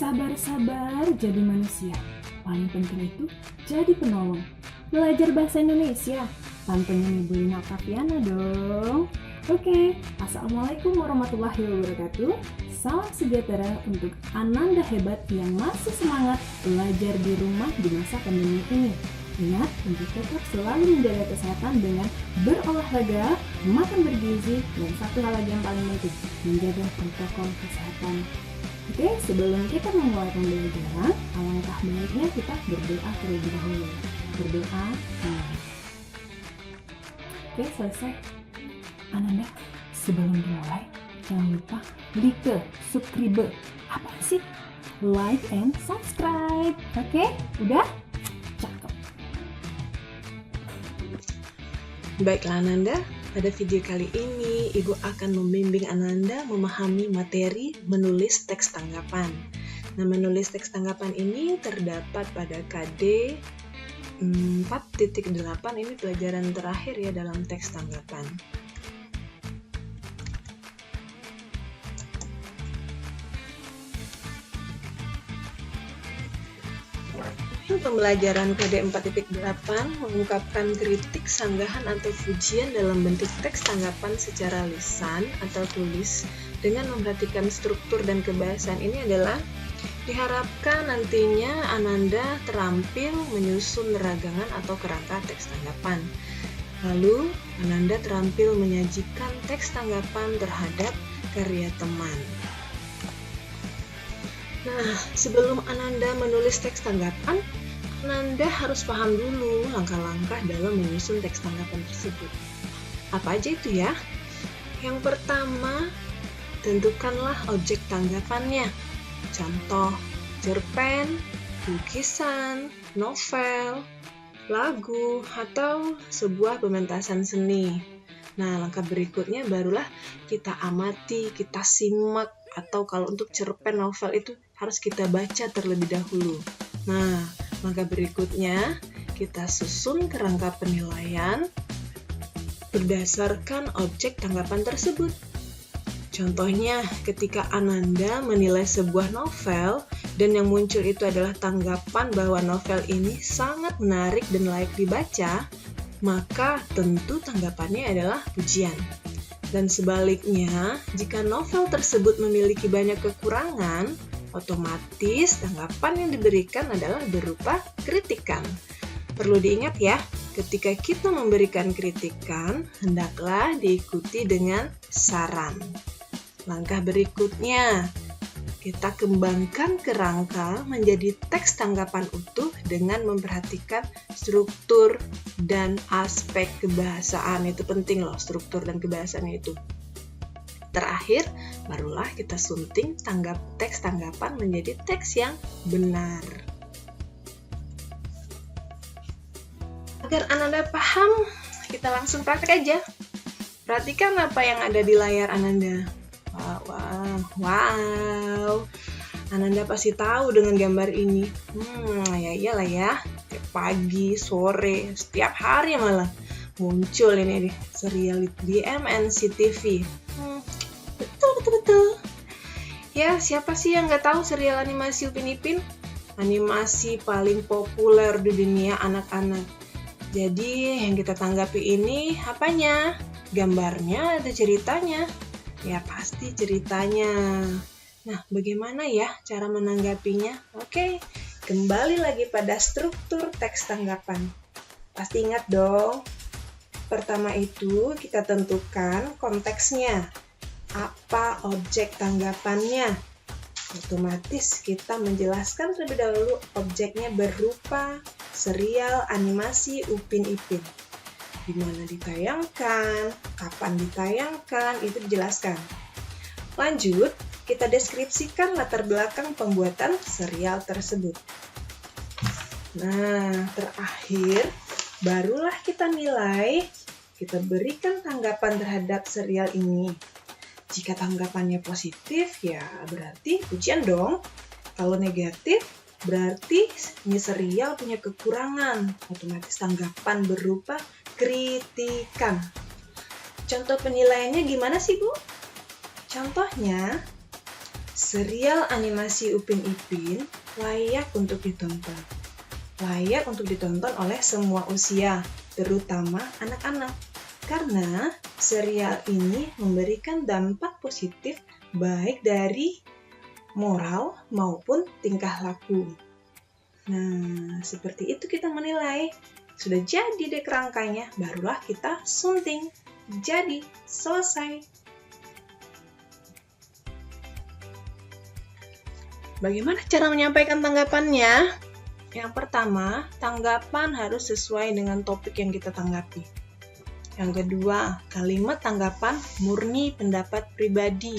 Sabar-sabar jadi manusia. Paling penting itu jadi penolong. Belajar bahasa Indonesia. Pantengin Ibu Lina Oktaviana dong. Oke, Assalamualaikum warahmatullahi wabarakatuh. Salam sejahtera untuk Ananda hebat yang masih semangat belajar di rumah di masa pandemi ini. Ingat untuk tetap selalu menjaga kesehatan dengan berolahraga, makan bergizi, dan satu hal lagi yang paling penting, menjaga protokol kesehatan. Oke, sebelum kita memulai pembelajaran, alangkah baiknya kita berdoa terlebih dahulu. Berdoa. Oke, selesai. Ananda, sebelum dimulai, jangan lupa like, subscribe. Apa sih? Like and subscribe. Oke, udah? Cakep. Baiklah Ananda, pada video kali ini Ibu akan membimbing Ananda memahami materi menulis teks tanggapan. Nah, menulis teks tanggapan ini terdapat pada KD 4.8, ini pelajaran terakhir ya dalam teks tanggapan. Pembelajaran KD 4.8 mengungkapkan kritik, sanggahan, atau pujian dalam bentuk teks tanggapan secara lisan atau tulis dengan memperhatikan struktur dan kebahasaan. Ini adalah diharapkan nantinya Ananda terampil menyusun ragangan atau kerangka teks tanggapan. Lalu, Ananda terampil menyajikan teks tanggapan terhadap karya teman. Nah, sebelum Ananda menulis teks tanggapan, Ananda harus paham dulu langkah-langkah dalam menyusun teks tanggapan tersebut. Apa aja itu ya? Yang pertama, tentukanlah objek tanggapannya. Contoh, cerpen, lukisan, novel, lagu, atau sebuah pementasan seni. Nah, langkah berikutnya barulah kita amati, kita simak, atau kalau untuk cerpen novel itu harus kita baca terlebih dahulu. Nah, langkah berikutnya kita susun kerangka penilaian berdasarkan objek tanggapan tersebut. Contohnya, ketika Ananda menilai sebuah novel dan yang muncul itu adalah tanggapan bahwa novel ini sangat menarik dan layak dibaca, maka tentu tanggapannya adalah pujian. Dan sebaliknya, jika novel tersebut memiliki banyak kekurangan, otomatis tanggapan yang diberikan adalah berupa kritikan. Perlu diingat ya, ketika kita memberikan kritikan, hendaklah diikuti dengan saran. Langkah berikutnya, kita kembangkan kerangka menjadi teks tanggapan utuh dengan memperhatikan struktur dan aspek kebahasaan. Itu penting loh, struktur dan kebahasaan itu. Terakhir, barulah kita sunting teks tanggapan menjadi teks yang benar. Agar Ananda paham, kita langsung praktek aja. Perhatikan apa yang ada di layar Ananda. Wow. Ananda pasti tahu dengan gambar ini. Ya iyalah ya. Tiap pagi, sore, setiap hari malah muncul ini di serial di MNC TV. Betul. Ya, siapa sih yang nggak tahu serial animasi Upin Ipin? Animasi paling populer di dunia anak-anak. Jadi, yang kita tanggapi ini apanya? Gambarnya atau ceritanya? Ya, pasti ceritanya. Nah, bagaimana ya cara menanggapinya? Oke, kembali lagi pada struktur teks tanggapan. Pasti ingat dong. Pertama itu, kita tentukan konteksnya. Apa objek tanggapannya? Otomatis kita menjelaskan terlebih dahulu objeknya berupa serial animasi Upin Ipin. Di mana ditayangkan, kapan ditayangkan, itu dijelaskan. Lanjut, kita deskripsikan latar belakang pembuatan serial tersebut. Nah, terakhir, barulah kita nilai, kita berikan tanggapan terhadap serial ini. Jika tanggapannya positif, ya berarti pujian dong. Kalau negatif, berarti ini serial punya kekurangan. Otomatis tanggapan berupa kritikan. Contoh penilaiannya gimana sih, Bu? Contohnya, Serial animasi Upin Ipin layak untuk ditonton. Layak untuk ditonton oleh semua usia, terutama anak-anak. Karena serial ini memberikan dampak positif baik dari moral maupun tingkah laku. Nah, seperti itu kita menilai. Sudah jadi deh kerangkanya, barulah kita sunting. Jadi, selesai. Bagaimana cara menyampaikan tanggapannya? Yang pertama, tanggapan harus sesuai dengan topik yang kita tanggapi. Yang kedua, kalimat tanggapan murni pendapat pribadi.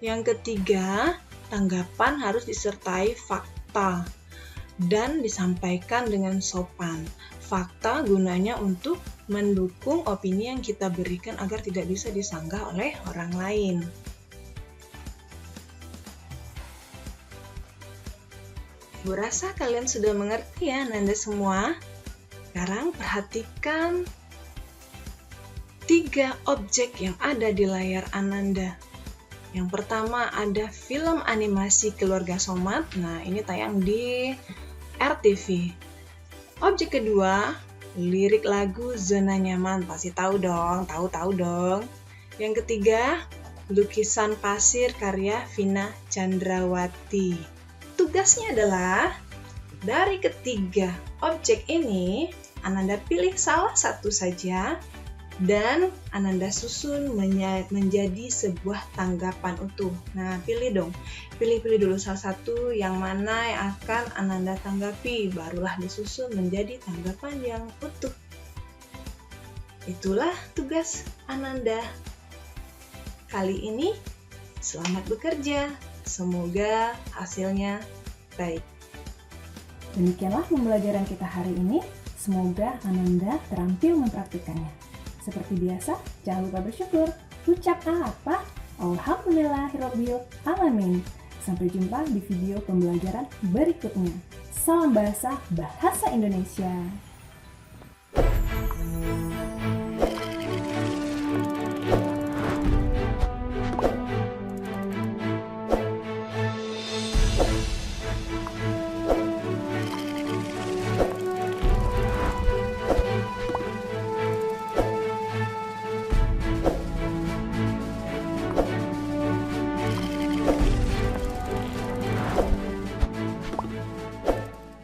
Yang ketiga, tanggapan harus disertai fakta dan disampaikan dengan sopan. Fakta gunanya untuk mendukung opini yang kita berikan agar tidak bisa disanggah oleh orang lain. Ibu rasa kalian sudah mengerti ya, Ananda semua. Sekarang perhatikan 3 objek yang ada di layar Ananda. Yang pertama ada film animasi Keluarga Somad. Nah, ini tayang di RTV. Objek kedua, lirik lagu Zona Nyaman. Pasti tahu dong, tahu dong. Yang ketiga, lukisan pasir karya Vina Chandrawati. Tugasnya adalah dari ketiga objek ini, Ananda pilih salah satu saja dan Ananda susun menjadi sebuah tanggapan utuh. Nah, pilih dong. Pilih dulu salah satu yang mana yang akan Ananda tanggapi, barulah disusun menjadi tanggapan yang utuh. Itulah tugas Ananda. Kali ini, selamat bekerja. Semoga hasilnya baik. Demikianlah pembelajaran kita hari ini. Semoga Ananda terampil mempraktikannya. Seperti biasa, jangan lupa bersyukur. Ucap apa? Alhamdulillahirabbil alamin. Sampai jumpa di video pembelajaran berikutnya. Salam bahasa Indonesia.